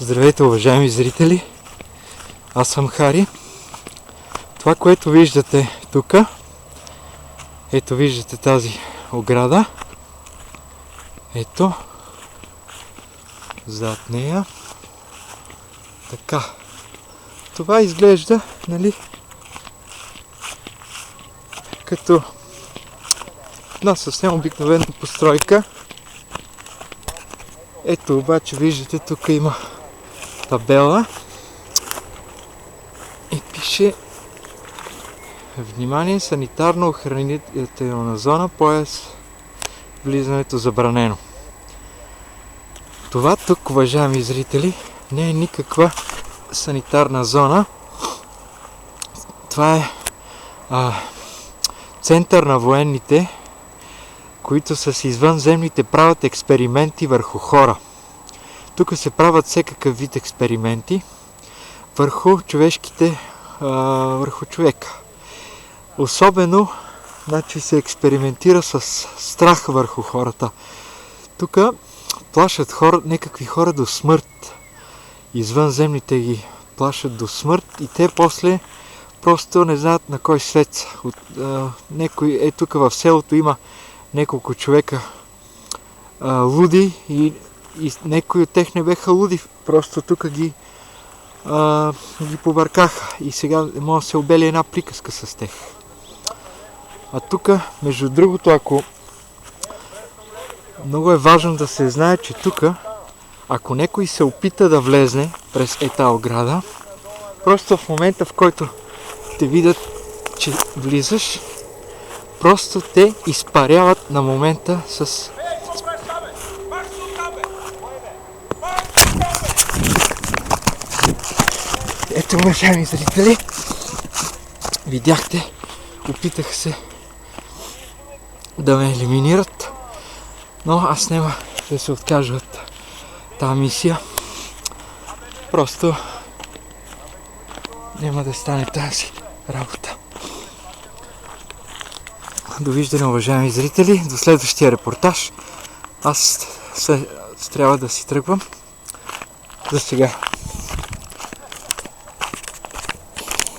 Здравейте, уважаеми зрители! Аз съм Хари. Това, което виждате тук, ето виждате тази ограда. Ето, зад нея. Така. Това изглежда, нали, като една съвсем обикновена постройка. Ето обаче виждате, тук има табела и пише: внимание, санитарно-охранителна зона, пояс, влизането забранено. Това тук, уважаеми зрители, не е никаква санитарна зона. Това е център на военните, които с извънземните правят експерименти върху хора. Тук се правят всекакъв вид експерименти върху човека. Особено, значи, се експериментира с страх върху хората. Тук плашат някакви хора до смърт. Извънземните ги плашат до смърт и те после просто не знаят на кой свет са. Тук в селото има няколко човека луди и някои от тях не беха луди, просто тук ги побъркаха и сега може да се обели една приказка с тях. А тук, между другото, много е важно да се знае, че тук, ако някой се опита да влезне през тази ограда, просто в момента, в който те видят, че влизаш, просто те изпаряват на момента с... Ето, уважаеми зрители, видяхте, опитах се да ме елиминират, но аз няма да се откажа от тази мисия. Просто няма да стане тази работа. Довиждане, уважаеми зрители, до следващия репортаж. Аз трябва да си тръгвам. За сега.